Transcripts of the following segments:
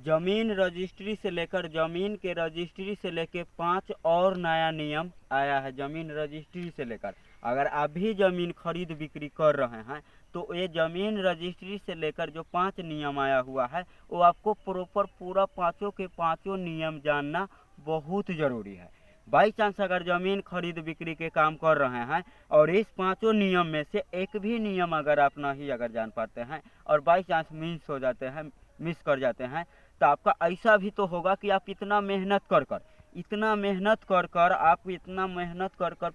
जमीन रजिस्ट्री से लेकर जमीन के रजिस्ट्री से लेकर 5 और नया नियम आया है। जमीन रजिस्ट्री से लेकर अगर आप भी जमीन खरीद बिक्री कर रहे हैं तो ये जमीन रजिस्ट्री से लेकर जो 5 नियम आया हुआ है वो आपको प्रॉपर पूरा पाँचों के पाँचों नियम जानना बहुत ज़रूरी है। बाई चांस अगर ज़मीन खरीद बिक्री के काम कर रहे हैं और इस पाँचों नियम में से एक भी नियम अगर आप नहीं अगर जान पाते हैं और बाई चांस मिस कर जाते हैं तो आपका ऐसा भी तो होगा कि आप इतना मेहनत कर कर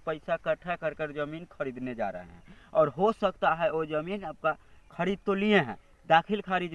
पैसा इकट्ठा कर ज़मीन खरीदने जा रहे हैं और हो सकता है वो ज़मीन आपका खरीद तो लिए हैं, दाखिल खारिज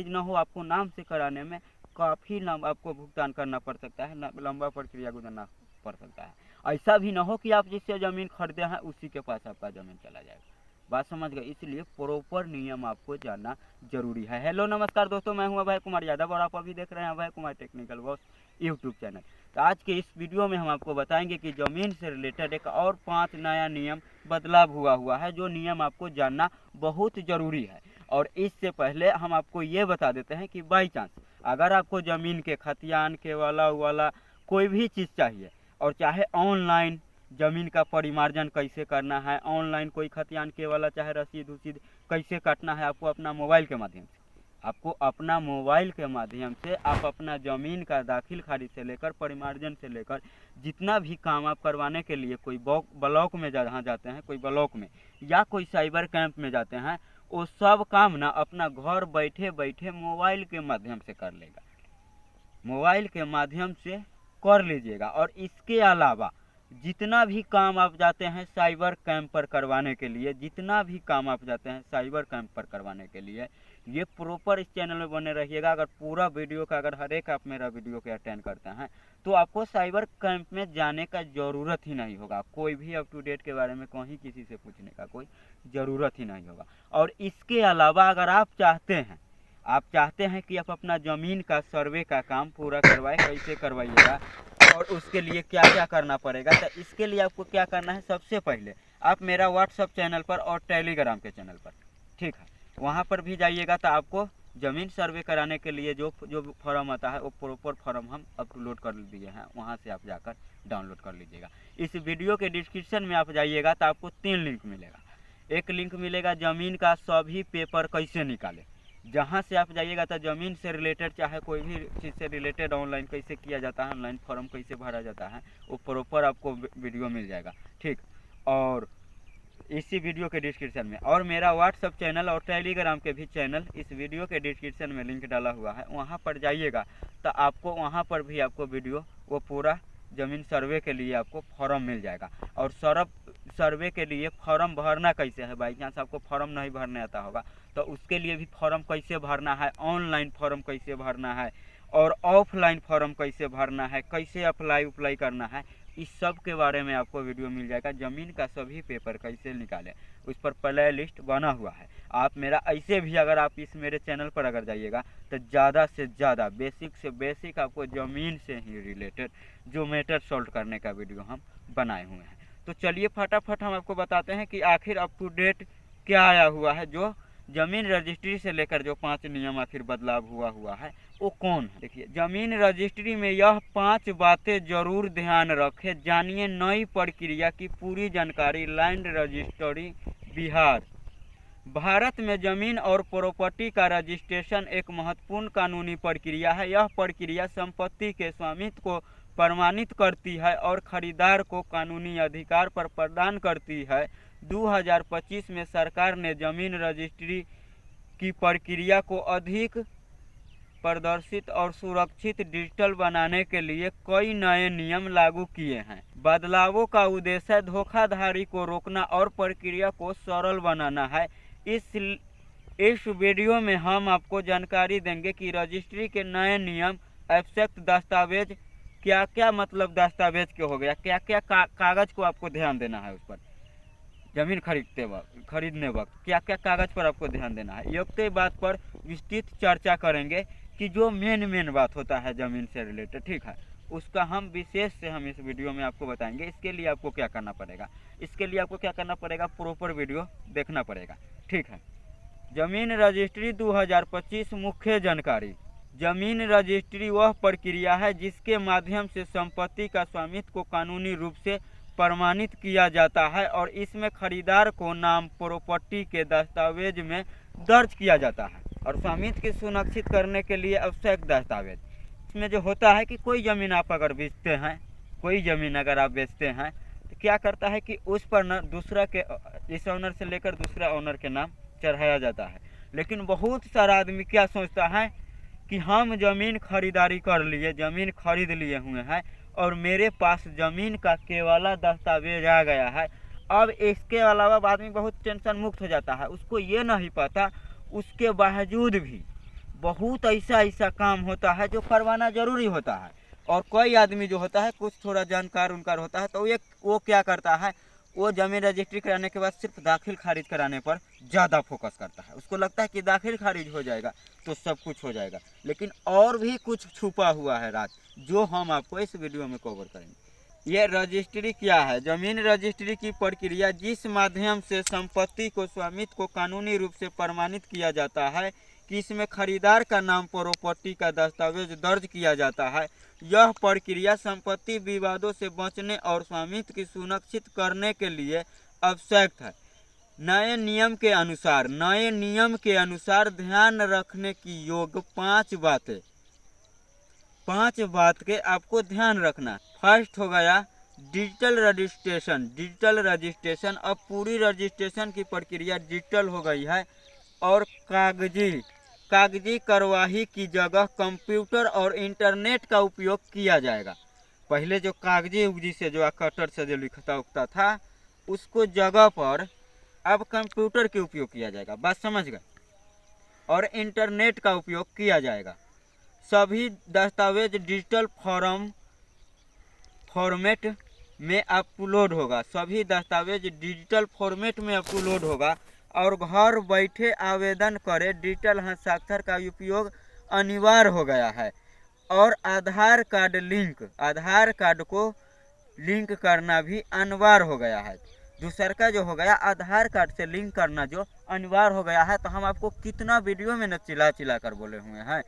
ना हो आपको नाम से कराने में काफ़ी आपको भुगतान करना पड़ सकता है, लंबा प्रक्रिया गुजरना पड़ सकता है। ऐसा भी ना हो कि आप जिससे ज़मीन खरीदे हैं उसी के पास आपका ज़मीन चला जाएगा। बात समझ गए, इसलिए प्रॉपर नियम आपको जानना जरूरी है। हेलो नमस्कार दोस्तों, मैं हूं अभय कुमार यादव और आप अभी देख रहे हैं Abhay Kumar technical boss YouTube channel. तो आज के इस वीडियो में हम आपको बताएंगे कि ज़मीन से रिलेटेड एक और 5 नया नियम बदलाव हुआ है जो नियम आपको जानना बहुत ज़रूरी है। और इससे पहले हम आपको ये बता देते हैं कि बाई चांस अगर आपको ज़मीन के खतियान के वाला कोई भी चीज़ चाहिए और चाहे ऑनलाइन ज़मीन का परिमार्जन कैसे करना है, ऑनलाइन कोई खतियान के वाला चाहे रसीद उसीद कैसे काटना है, आपको अपना मोबाइल के माध्यम से आप अपना ज़मीन का दाखिल खारिज से लेकर परिमार्जन से लेकर जितना भी काम आप करवाने के लिए कोई ब्लॉक में जहाँ जाते हैं, कोई ब्लॉक में या कोई साइबर कैंप में जाते हैं, वो सब काम ना अपना घर बैठे बैठे मोबाइल के माध्यम से कर लेगा, मोबाइल के माध्यम से कर लीजिएगा। और इसके अलावा जितना भी काम आप जाते हैं साइबर कैंप पर करवाने के लिए ये प्रॉपर इस चैनल में बने रहिएगा। अगर पूरा वीडियो का अगर हर एक आप मेरा वीडियो के अटेंड करते हैं तो आपको साइबर कैंप में जाने का ज़रूरत ही नहीं होगा, कोई भी अप टू डेट के बारे में कहीं किसी से पूछने का कोई ज़रूरत ही नहीं होगा। और इसके अलावा अगर आप चाहते हैं कि आप अपना ज़मीन का सर्वे का काम पूरा करवाएं, कैसे करवाइएगा और उसके लिए क्या क्या करना पड़ेगा, तो इसके लिए आपको क्या करना है, सबसे पहले आप मेरा व्हाट्सअप चैनल पर और टेलीग्राम के चैनल पर, ठीक है, वहाँ पर भी जाइएगा तो आपको ज़मीन सर्वे कराने के लिए जो फॉर्म आता है वो प्रॉपर फॉर्म हम अपलोड कर दिए हैं, वहाँ से आप जाकर डाउनलोड कर लीजिएगा। इस वीडियो के डिस्क्रिप्शन में आप जाइएगा तो आपको 3 लिंक मिलेगा। एक लिंक मिलेगा ज़मीन का सभी पेपर कैसे निकाले, जहाँ से आप जाइएगा तो ज़मीन से रिलेटेड चाहे कोई भी चीज़ से रिलेटेड ऑनलाइन कैसे किया जाता है, ऑनलाइन फॉर्म कैसे भरा जाता है, वो प्रॉपर आपको वीडियो मिल जाएगा, ठीक। और इसी वीडियो के डिस्क्रिप्शन में और मेरा व्हाट्सअप चैनल और टेलीग्राम के भी चैनल इस वीडियो के डिस्क्रिप्शन में लिंक डाला हुआ है, वहाँ पर जाइएगा तो आपको वहाँ पर भी आपको वीडियो वो पूरा ज़मीन सर्वे के लिए आपको फॉर्म मिल जाएगा। और सर्वे के लिए फॉर्म भरना कैसे है, बाई चांस आपको फॉर्म नहीं भरने आता होगा तो उसके लिए भी फॉर्म कैसे भरना है, ऑनलाइन फॉर्म कैसे भरना है और ऑफलाइन फॉर्म कैसे भरना है, कैसे अप्लाई करना है, इस सब के बारे में आपको वीडियो मिल जाएगा। ज़मीन का सभी पेपर कैसे निकालें उस पर प्ले लिस्ट बना हुआ है। आप मेरा ऐसे भी अगर आप इस मेरे चैनल पर अगर जाइएगा तो ज़्यादा से ज़्यादा बेसिक से बेसिक आपको ज़मीन से ही रिलेटेड जो मैटर सॉल्व करने का वीडियो हम बनाए हुए हैं। तो चलिए फटाफट हम आपको बताते हैं कि आखिर अप टू डेट क्या आया हुआ है, जो ज़मीन रजिस्ट्री से लेकर जो 5 नियम आखिर बदलाव हुआ है वो कौन है। देखिए, ज़मीन रजिस्ट्री में यह 5 बातें जरूर ध्यान रखें, जानिए नई प्रक्रिया की पूरी जानकारी। Land registry Bihar. भारत में ज़मीन और प्रॉपर्टी का रजिस्ट्रेशन एक महत्वपूर्ण कानूनी प्रक्रिया है। यह प्रक्रिया संपत्ति के स्वामित्व को प्रमाणित करती है और खरीदार को कानूनी अधिकार पर प्रदान करती है। 2025 में सरकार ने ज़मीन रजिस्ट्री की प्रक्रिया को अधिक प्रदर्शित और सुरक्षित डिजिटल बनाने के लिए कई नए नियम लागू किए हैं। बदलावों का उद्देश्य धोखाधड़ी को रोकना और प्रक्रिया को सरल बनाना है। इस वीडियो में हम आपको जानकारी देंगे कि रजिस्ट्री के नए नियम, एब्स्ट्रैक्ट दस्तावेज, क्या क्या मतलब दस्तावेज के हो गया, क्या क्या कागज को आपको ध्यान देना है, उस पर ज़मीन खरीदने वक्त क्या क्या कागज पर आपको ध्यान देना है, ये के बात पर विस्तृत चर्चा करेंगे कि जो मेन बात होता है ज़मीन से रिलेटेड, ठीक है, उसका हम विशेष से हम इस वीडियो में आपको बताएंगे। इसके लिए आपको क्या करना पड़ेगा, प्रॉपर वीडियो देखना पड़ेगा, ठीक है। जमीन रजिस्ट्री 2025 मुख्य जानकारी। जमीन रजिस्ट्री वह प्रक्रिया है जिसके माध्यम से संपत्ति का स्वामित्व को कानूनी रूप से प्रमाणित किया जाता है और इसमें खरीदार को नाम प्रॉपर्टी के दस्तावेज में दर्ज किया जाता है और स्वामित्व की सुनिश्चित करने के लिए आवश्यक दस्तावेज। इसमें जो होता है कि कोई ज़मीन आप अगर बेचते हैं, कोई ज़मीन अगर आप बेचते हैं तो क्या करता है कि उस पर न दूसरा के, इस ओनर से लेकर दूसरा ओनर के नाम चढ़ाया जाता है। लेकिन बहुत सारा आदमी क्या सोचता है कि हम ज़मीन खरीदारी कर लिए, ज़मीन खरीद लिए हुए हैं और मेरे पास ज़मीन का केवला दस्तावेज आ गया है। अब इसके अलावा आदमी बहुत टेंशन मुक्त हो जाता है। उसको ये नहीं पता उसके बावजूद भी बहुत ऐसा काम होता है जो करवाना ज़रूरी होता है। और कोई आदमी जो होता है कुछ थोड़ा जानकार उनकार होता है तो वो क्या करता है, वो ज़मीन रजिस्ट्री कराने के बाद सिर्फ दाखिल खारिज कराने पर ज़्यादा फोकस करता है। उसको लगता है कि दाखिल खारिज हो जाएगा तो सब कुछ हो जाएगा, लेकिन और भी कुछ छुपा हुआ है राज, जो हम आपको इस वीडियो में कवर करेंगे। ये रजिस्ट्री क्या है? जमीन रजिस्ट्री की प्रक्रिया जिस माध्यम से संपत्ति को स्वामित्व को कानूनी रूप से प्रमाणित किया जाता है कि इसमें खरीदार का नाम प्रॉपर्टी का दस्तावेज दर्ज किया जाता है। यह प्रक्रिया संपत्ति विवादों से बचने और स्वामित्व की सुनिश्चित करने के लिए आवश्यक है। नए नियम के अनुसार ध्यान रखने की योग्य 5 बात के आपको ध्यान रखना। फर्स्ट हो गया डिजिटल रजिस्ट्रेशन। अब पूरी रजिस्ट्रेशन की प्रक्रिया डिजिटल हो गई है और कागजी कार्यवाही की जगह कंप्यूटर और इंटरनेट का उपयोग किया जाएगा। पहले जो कागजी से जो कटर से जो लिखता उखता था उसको जगह पर अब कंप्यूटर के उपयोग किया जाएगा। बात समझ गए? और इंटरनेट का उपयोग किया जाएगा। सभी दस्तावेज डिजिटल फॉर्मेट में अपलोड होगा और घर बैठे आवेदन करें। डिजिटल हस्ताक्षर का उपयोग अनिवार्य हो गया है और आधार कार्ड को लिंक करना भी अनिवार्य हो गया है। दूसरा का जो हो गया आधार कार्ड से लिंक करना जो अनिवार्य हो गया है। तो हम आपको कितना वीडियो में न चिल्ला कर बोले हुए हैं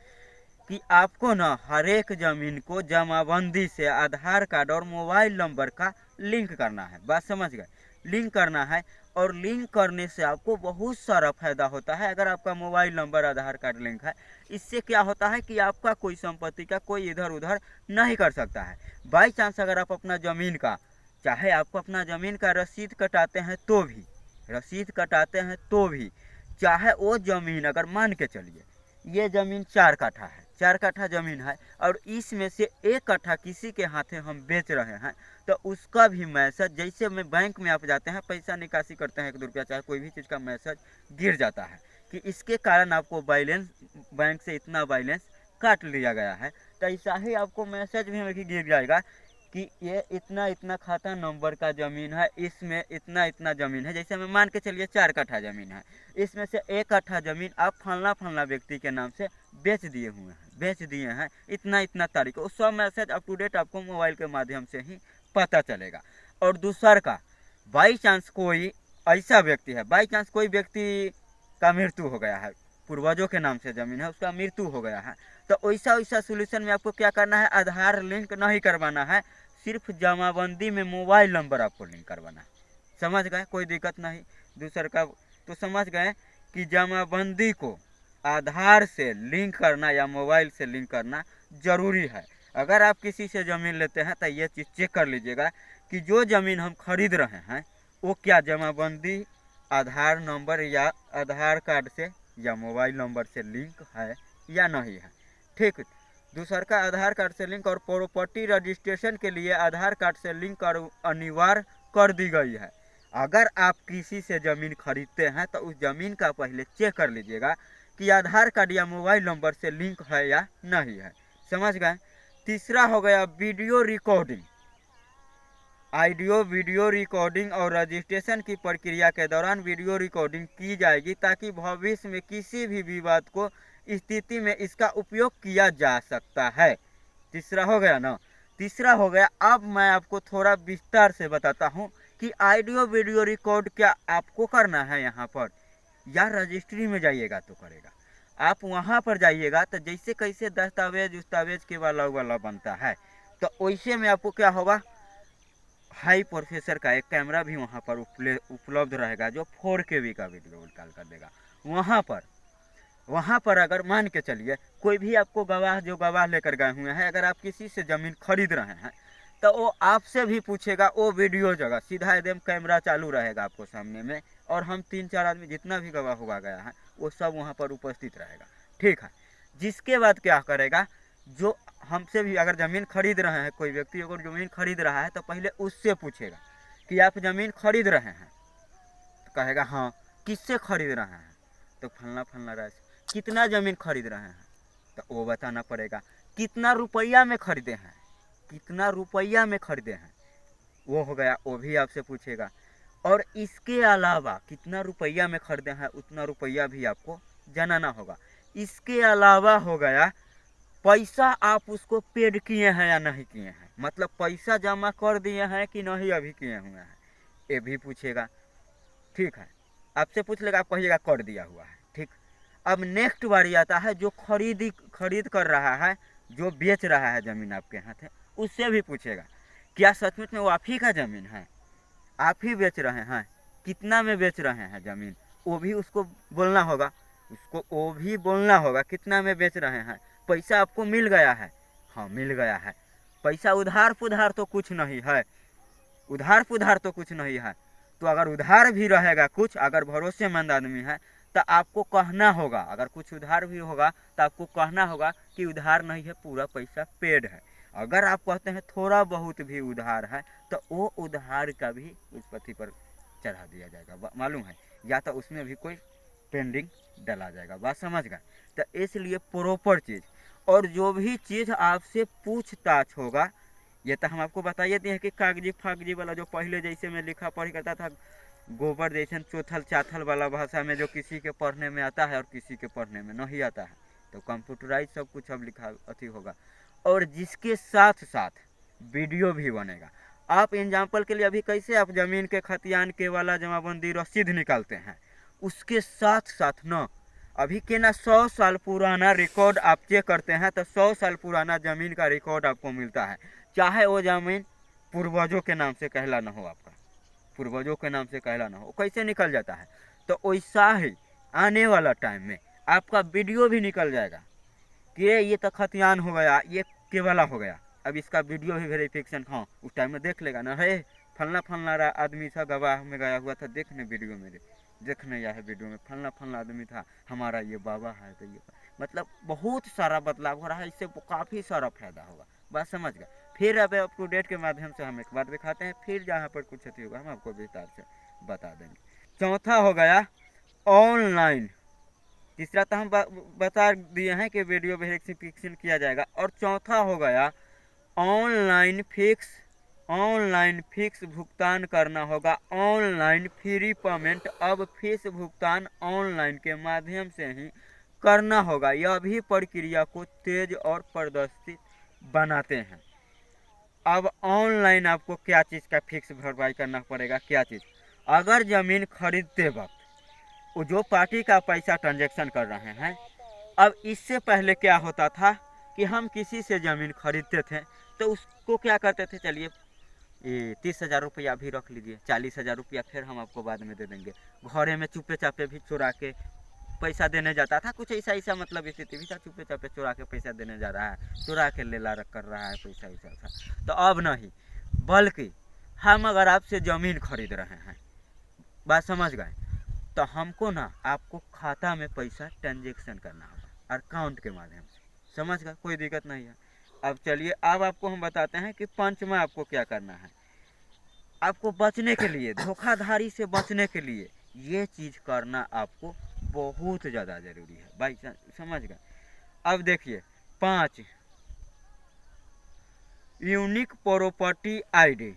कि आपको न हर एक ज़मीन को जमाबंदी से आधार कार्ड और मोबाइल नंबर का लिंक करना है। बात समझ गए? लिंक करना है और लिंक करने से आपको बहुत सारा फायदा होता है। अगर आपका मोबाइल नंबर आधार कार्ड लिंक है, इससे क्या होता है कि आपका कोई संपत्ति का कोई इधर उधर नहीं कर सकता है। बाई चांस अगर आप अपना ज़मीन का, चाहे आपको अपना ज़मीन का रसीद कटाते हैं तो भी चाहे वो ज़मीन अगर मान के चलिए ये ज़मीन 4 कट्ठा है, 4 कट्ठा ज़मीन है और इसमें से 1 कट्ठा किसी के हाथे हम बेच रहे हैं तो उसका भी मैसेज, जैसे में बैंक में आप जाते हैं पैसा निकासी करते हैं 1 रुपया चाहे कोई भी चीज़ का मैसेज गिर जाता है कि इसके कारण आपको बैंक से इतना बैलेंस काट लिया गया है। तो ऐसा ही आपको मैसेज भी गिर जाएगा कि ये इतना खाता नंबर का ज़मीन है, इसमें इतना ज़मीन है। जैसे मैं मान के चलिए 4 कट्ठा ज़मीन है, इसमें से 1 कट्ठा ज़मीन आप फलना व्यक्ति के नाम से बेच दिए हैं इतना तारीख को। सब मैसेज अप टू डेट आपको मोबाइल के माध्यम से ही पता चलेगा। और दूसरा का बाई चांस कोई व्यक्ति का मृत्यु हो गया है, पूर्वजों के नाम से ज़मीन है, उसका मृत्यु हो गया है, तो वैसा सोल्यूशन में आपको क्या करना है, आधार लिंक नहीं करवाना है, सिर्फ जमाबंदी में मोबाइल नंबर आपको लिंक करवाना है। समझ गए? कोई दिक्कत नहीं। दूसरा का तो समझ गए कि जमाबंदी को आधार से लिंक करना या मोबाइल से लिंक करना ज़रूरी है। अगर आप किसी से ज़मीन लेते हैं तो ये चीज़ चेक कर लीजिएगा कि जो ज़मीन हम खरीद रहे हैं वो क्या जमाबंदी आधार नंबर या आधार कार्ड से या मोबाइल नंबर से लिंक है या नहीं है। ठीक। दूसरा का आधार कार्ड से लिंक और प्रॉपर्टी रजिस्ट्रेशन के लिए आधार कार्ड से लिंक अनिवार्य कर दी गई है। अगर आप किसी से ज़मीन खरीदते हैं तो उस ज़मीन का पहले चेक कर लीजिएगा कि आधार कार्ड या मोबाइल नंबर से लिंक है या नहीं है। समझ गए? तीसरा हो गया वीडियो रिकॉर्डिंग और रजिस्ट्रेशन की प्रक्रिया के दौरान वीडियो रिकॉर्डिंग की जाएगी ताकि भविष्य में किसी भी विवाद को स्थिति में इसका उपयोग किया जा सकता है। तीसरा हो गया ना। तीसरा हो गया, अब मैं आपको थोड़ा विस्तार से बताता हूँ कि ऑडियो वीडियो रिकॉर्ड क्या आपको करना है। यहाँ पर या रजिस्ट्री में जाइएगा तो करेगा। आप वहाँ पर जाइएगा तो जैसे कैसे दस्तावेज उस्तावेज के वाला बनता है, तो वैसे में आपको क्या होगा, हाई प्रोसेसर का एक कैमरा भी वहाँ पर उपलब्ध रहेगा जो 4K का वीडियो निकाल कर देगा। वहाँ पर अगर मान के चलिए कोई भी आपको गवाह लेकर गए हुए हैं, अगर आप किसी से ज़मीन खरीद रहे हैं तो वो आपसे भी पूछेगा, वो वीडियो जगह सीधा एकदम कैमरा चालू रहेगा आपको सामने में, और हम 3-4 आदमी जितना भी गवाह हुआ गया है वो सब वहाँ पर उपस्थित रहेगा। ठीक है, जिसके बाद क्या करेगा, जो हमसे भी अगर ज़मीन खरीद रहे हैं, कोई व्यक्ति अगर ज़मीन खरीद रहा है तो पहले उससे पूछेगा कि आप ज़मीन खरीद रहे हैं, तो कहेगा हाँ। किससे खरीद रहे हैं, तो फलना फलना राय से। कितना ज़मीन खरीद रहे हैं, तो वो बताना पड़ेगा। कितना रुपया में खरीदे हैं, कितना रुपया में खरीदे हैं, वो हो गया, वो भी आपसे पूछेगा। और इसके अलावा कितना रुपया में खरीदे हैं उतना रुपया भी आपको जनाना होगा। इसके अलावा हो गया पैसा आप उसको पेड किए हैं या नहीं किए हैं, मतलब पैसा जमा कर दिए हैं कि नहीं अभी किए हुए हैं, ये भी पूछेगा। ठीक है, आपसे पूछ लेगा, आप कहिएगा कर दिया हुआ है। ठीक, अब नेक्स्ट बारी आता है जो खरीद कर रहा है, जो बेच रहा है ज़मीन आपके हाथ है, उससे भी पूछेगा क्या सचमुच में वो आप ही का ज़मीन है, आप ही बेच रहे हैं, कितना में बेच रहे हैं ज़मीन, वो भी उसको बोलना होगा। उसको वो भी बोलना होगा कितना में बेच रहे हैं। पैसा आपको मिल गया है, हाँ मिल गया है। पैसा उधार पुधार तो कुछ नहीं है, उधार पुधार तो कुछ नहीं है। तो अगर उधार भी रहेगा कुछ, अगर भरोसेमंद आदमी है तो आपको कहना होगा, अगर कुछ उधार भी होगा तो आपको कहना होगा कि उधार नहीं है, पूरा पैसा पेड है। अगर आप कहते हैं थोड़ा बहुत भी उधार है तो वो उधार का भी उस पति पर चढ़ा दिया जाएगा, मालूम है, या तो उसमें भी कोई पेंडिंग डाला जाएगा। बात समझ गए। तो इसलिए प्रॉपर चीज़, और जो भी चीज़ आपसे पूछताछ होगा, ये तो हम आपको बताइए दिए कि कागजी फागजी वाला जो पहले जैसे मैं लिखा पढ़ी करता था, गोबर जैसे चौथल चाथल वाला भाषा में, जो किसी के पढ़ने में आता है और किसी के पढ़ने में नहीं आता है, तो कंप्यूटराइज सब कुछ अब लिखा अथी होगा। और जिसके साथ साथ वीडियो भी बनेगा। आप एग्जाम्पल के लिए अभी कैसे आप ज़मीन के खतियान के वाला जमाबंदी रसीद निकालते हैं, उसके साथ साथ न अभी के ना 100 साल पुराना रिकॉर्ड आप चेक करते हैं तो 100 साल पुराना ज़मीन का रिकॉर्ड आपको मिलता है, चाहे वो ज़मीन पूर्वजों के नाम से कहला ना हो, आपका पूर्वजों के नाम से कहला ना हो, कैसे निकल जाता है। तो वैसा ही आने वाला टाइम में आपका वीडियो भी निकल जाएगा कि ये तो खतियान हो गया, ये केवला हो गया, अब इसका वीडियो भी वेरिफिकेशन, हाँ उस टाइम में देख लेगा ना, है फलना फलना आदमी था गवाह में गया हुआ था, देखने वीडियो में, देखने या है वीडियो में फलना फलना आदमी था, हमारा ये बाबा है, तो ये मतलब बहुत सारा बदलाव हो रहा है, इससे काफ़ी सारा फायदा होगा। बात समझ गए। फिर अब आपको डेट के माध्यम से हम एक बार दिखाते हैं, फिर जहाँ पर कुछ अति होगा हम आपको विस्तार से बता देंगे। चौथा हो गया ऑनलाइन। तीसरा तो हम बता दिए हैं कि वीडियो वेरिफिकेशन किया जाएगा। और चौथा हो गया ऑनलाइन फिक्स भुगतान करना होगा, ऑनलाइन फ्री पेमेंट। अब फीस भुगतान ऑनलाइन के माध्यम से ही करना होगा। यह भी प्रक्रिया को तेज और पारदर्शी बनाते हैं। अब ऑनलाइन आपको क्या चीज़ का फिक्स भरपाई करना पड़ेगा, क्या चीज़, अगर ज़मीन खरीदते वक्त वो जो पार्टी का पैसा ट्रांजैक्शन कर रहे हैं, अब इससे पहले क्या होता था कि हम किसी से ज़मीन खरीदते थे तो उसको क्या करते थे, चलिए ये 30,000 रुपया भी रख लीजिए, 40,000 रुपया फिर हम आपको बाद में दे देंगे। घरे में चुपे चापे भी चुरा के पैसा देने जाता था, कुछ ऐसा मतलब स्थिति भी था, चुपे चापे चुरा के पैसा देने जा रहा है, चुरा के लेला कर रहा है पैसा ऐसा था। तो अब नहीं, बल्कि हम अगर आपसे ज़मीन खरीद रहे हैं, बात समझ गए, तो हमको ना आपको खाता में पैसा ट्रांजेक्शन करना होगा अकाउंट के माध्यम से, समझ गए, कोई दिक्कत नहीं है। अब चलिए अब आपको हम बताते हैं कि पंच में आपको क्या करना है। आपको बचने के लिए, धोखाधड़ी से बचने के लिए ये चीज़ करना आपको बहुत ज़्यादा ज़रूरी है भाई, समझ गए। अब देखिए 5 unique property ID.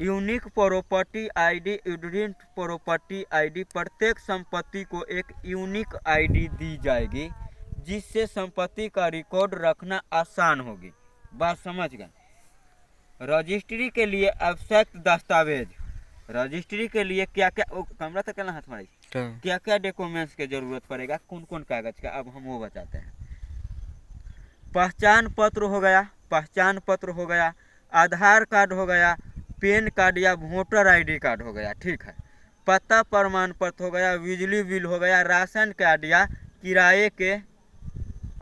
Unique property ID प्रत्येक संपत्ति को एक यूनिक आईडी दी जाएगी जिससे संपत्ति का रिकॉर्ड रखना आसान होगी। बात समझ गए। रजिस्ट्री के लिए आवश्यक दस्तावेज, रजिस्ट्री के लिए क्या क्या, कमरा तक हाथ मारी, क्या क्या डॉक्यूमेंट्स की जरूरत पड़ेगा, कौन कौन कागज का, अब हम वो बताते हैं। पहचान पत्र हो गया, पहचान पत्र हो गया, आधार कार्ड हो गया, पैन कार्ड या वोटर आईडी कार्ड हो गया, ठीक है। पता प्रमाण पत्र हो गया, बिजली बिल हो गया, राशन कार्ड या किराए के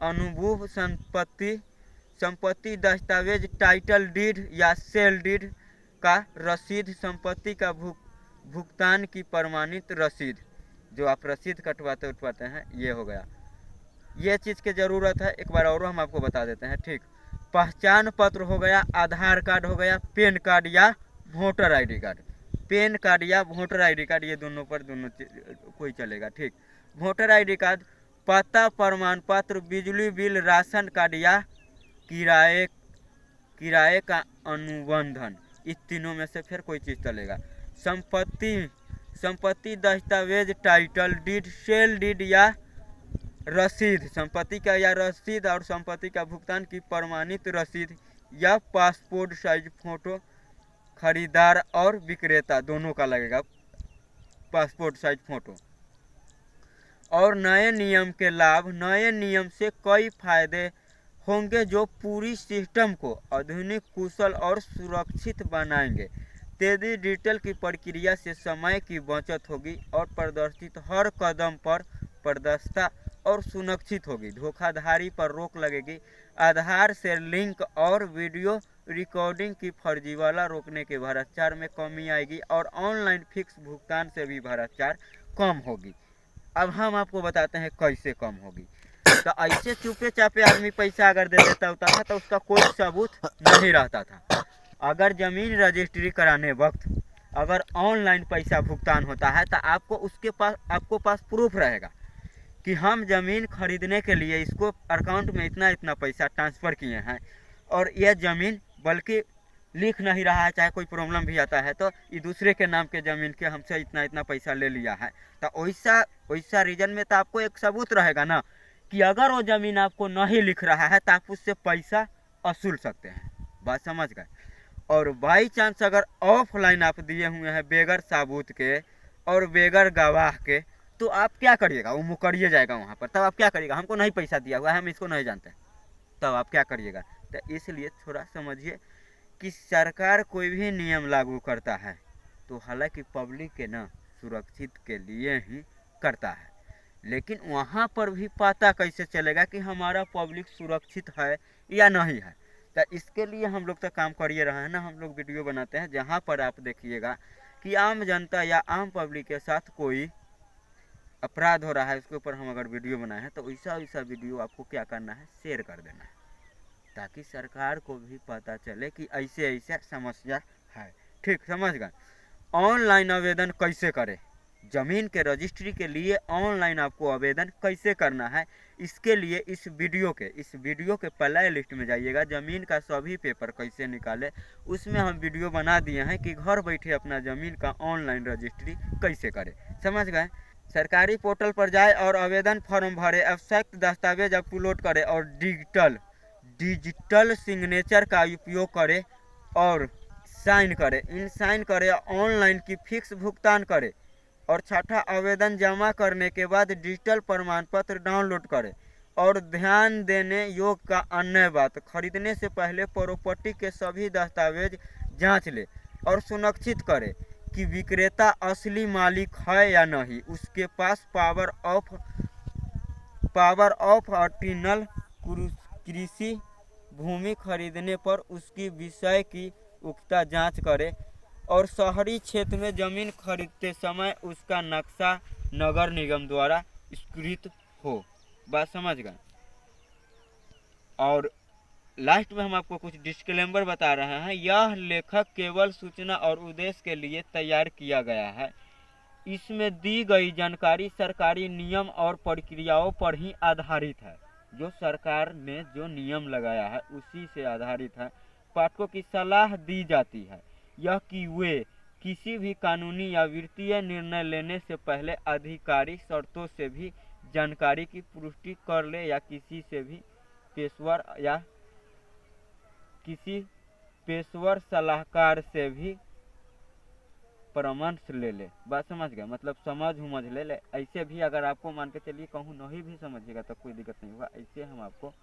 अनुभव, संपत्ति दस्तावेज, टाइटल डीड या सेल डीड का रसीद, संपत्ति का भुगतान की प्रमाणित रसीद, जो आप रसीद कटवाते उठवाते हैं, ये हो गया। ये चीज़ की ज़रूरत है, एक बार और हम आपको बता देते हैं, ठीक। पहचान पत्र हो गया, आधार कार्ड हो गया, पैन कार्ड या voter ID card, pan card या वोटर आईडी कार्ड, ये दोनों पर दोनों कोई चलेगा, ठीक। वोटर आईडी कार्ड, पता प्रमाण पत्र, बिजली बिल, राशन कार्ड या किराए किराए का अनुबंधन, इस तीनों में से फिर कोई चीज़ चलेगा। संपत्ति दस्तावेज, टाइटल डीड, सेल डीड या रसीद, संपत्ति का या रसीद और संपत्ति का भुगतान की प्रमाणित रसीद या पासपोर्ट साइज फोटो, खरीदार और विक्रेता दोनों का लगेगा पासपोर्ट साइज फोटो। और नए नियम के लाभ, नए नियम से कई फायदे होंगे जो पूरी सिस्टम को आधुनिक, कुशल और सुरक्षित बनाएंगे। तेजी डिजिटल की प्रक्रिया से समय की बचत होगी और प्रदर्शित हर कदम पर पारदर्शिता और सुनिश्चित होगी। धोखाधड़ी पर रोक लगेगी। आधार से लिंक और वीडियो रिकॉर्डिंग की फर्जीवाड़ा रोकने के भ्रष्टाचार में कमी आएगी और ऑनलाइन फिक्स भुगतान से भी भ्रष्टाचार कम होगी। अब हम आपको बताते हैं कैसे कम होगी। तो ऐसे चुपे चापे आदमी पैसा अगर दे देता होता था तो उसका कोई सबूत नहीं रहता था। अगर ज़मीन रजिस्ट्री कराने वक्त अगर ऑनलाइन पैसा भुगतान होता है तो आपको पास प्रूफ रहेगा कि हम ज़मीन खरीदने के लिए इसको अकाउंट में इतना इतना पैसा ट्रांसफ़र किए हैं और यह ज़मीन बल्कि लिख नहीं रहा है, चाहे कोई प्रॉब्लम भी आता है तो ये दूसरे के नाम के ज़मीन के हमसे इतना इतना पैसा ले लिया है। तो वैसा रीजन में तो आपको एक सबूत रहेगा ना कि अगर वो ज़मीन आपको नहीं लिख रहा है तो आप उससे पैसा वसूल सकते हैं। बात समझ गए। और बाई चांस अगर ऑफलाइन आप दिए हुए हैं बेगर सबूत के और बेगर गवाह के, तो आप क्या करिएगा, वो मुकरिए जाएगा वहाँ पर। तब आप क्या करिएगा, हमको नहीं पैसा दिया हुआ है, हम इसको नहीं जानते, तब आप क्या करिएगा। तो इसलिए थोड़ा समझिए कि सरकार कोई भी नियम लागू करता है तो हालांकि पब्लिक के ना सुरक्षित के लिए ही करता है, लेकिन वहाँ पर भी पता कैसे चलेगा कि हमारा पब्लिक सुरक्षित है या नहीं है। तो इसके लिए हम लोग तो काम करिए रहे हैं ना, हम लोग वीडियो बनाते हैं जहाँ पर आप देखिएगा कि आम जनता या आम पब्लिक के साथ कोई अपराध हो रहा है, उसके ऊपर हम अगर वीडियो बनाए हैं तो वैसा वैसा वीडियो आपको क्या करना है, शेयर कर देना है, ताकि सरकार को भी पता चले कि ऐसे ऐसे समस्या है। ठीक समझ गए। ऑनलाइन आवेदन कैसे करें, ज़मीन के रजिस्ट्री के लिए ऑनलाइन आपको आवेदन कैसे करना है, इसके लिए इस वीडियो के प्ले लिस्ट में जाइएगा। ज़मीन का सभी पेपर कैसे निकाले उसमें हम वीडियो बना दिए हैं कि घर बैठे अपना ज़मीन का ऑनलाइन रजिस्ट्री कैसे करें। समझ गए। सरकारी पोर्टल पर जाए और आवेदन फॉर्म भरे, आवश्यक दस्तावेज अपलोड करें और डिजिटल सिग्नेचर का उपयोग करें और साइन करें ऑनलाइन की फिक्स भुगतान करें और छठा आवेदन जमा करने के बाद डिजिटल प्रमाण पत्र डाउनलोड करें। और ध्यान देने योग्य का अन्य बात, खरीदने से पहले प्रॉपर्टी के सभी दस्तावेज जांच ले और सुनिश्चित करें कि विक्रेता असली मालिक है या नहीं, उसके पास पावर ऑफ अटर्नल कृषि भूमि खरीदने पर उसकी विषय की उक्ता जांच करें और शहरी क्षेत्र में ज़मीन खरीदते समय उसका नक्शा नगर निगम द्वारा स्वीकृत हो। बात समझ गए। और लास्ट में हम आपको कुछ डिस्क्लेमर बता रहे हैं। यह लेखक केवल सूचना और उद्देश्य के लिए तैयार किया गया है। इसमें दी गई जानकारी सरकारी नियम और प्रक्रियाओं पर ही आधारित है। जो सरकार ने जो नियम लगाया है उसी से आधारित है। पाठकों की सलाह दी जाती है यह कि वे किसी भी कानूनी या वित्तीय निर्णय लेने से पहले आधिकारिक शर्तों से भी जानकारी की पुष्टि कर ले या किसी पेशेवर सलाहकार से भी परामर्श ले ले, बात समझ गए, मतलब समझ उमझ ले ले। ऐसे भी अगर आपको मान के चलिए कहूँ नहीं भी समझिएगा तो कोई दिक्कत नहीं होगा, ऐसे हम आपको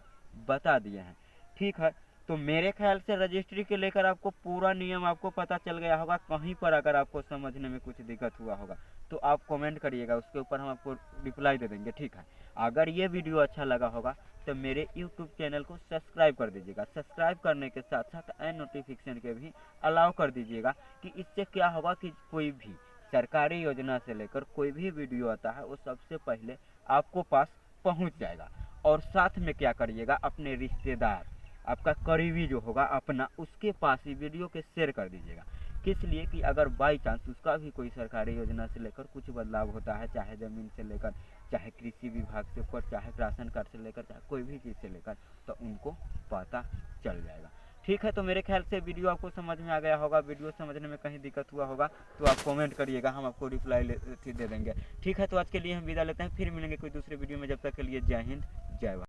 बता दिए हैं। ठीक है, तो मेरे ख्याल से रजिस्ट्री के लेकर आपको पूरा नियम आपको पता चल गया होगा। कहीं पर अगर आपको समझने में कुछ दिक्कत हुआ होगा तो आप कमेंट करिएगा, उसके ऊपर हम आपको रिप्लाई दे देंगे। ठीक है, अगर ये वीडियो अच्छा लगा होगा तो मेरे यूट्यूब चैनल को सब्सक्राइब कर दीजिएगा। सब्सक्राइब करने के साथ साथ एन नोटिफिकेशन के भी अलाउ कर दीजिएगा, कि इससे क्या होगा कि कोई भी सरकारी योजना से लेकर कोई भी वीडियो आता है वो सबसे पहले आपको पास पहुंच जाएगा। और साथ में क्या करिएगा, अपने रिश्तेदार, आपका करीबी जो होगा अपना, उसके पास ही वीडियो के शेयर कर दीजिएगा। किस लिए कि अगर बाई चांस उसका भी कोई सरकारी योजना से लेकर कुछ बदलाव होता है, चाहे ज़मीन से लेकर, चाहे कृषि विभाग से ऊपर, चाहे राशन कार्ड से लेकर, चाहे कोई भी चीज़ से लेकर, तो उनको पता चल जाएगा। ठीक है, तो मेरे ख्याल से वीडियो आपको समझ में आ गया होगा। वीडियो समझने में कहीं दिक्कत हुआ होगा तो आप कमेंट करिएगा, हम आपको रिप्लाई दे देंगे। ठीक है, तो आज के लिए हम विदा लेते हैं, फिर मिलेंगे कोई दूसरे वीडियो में। जब तक के लिए जय हिंद, जय भारत।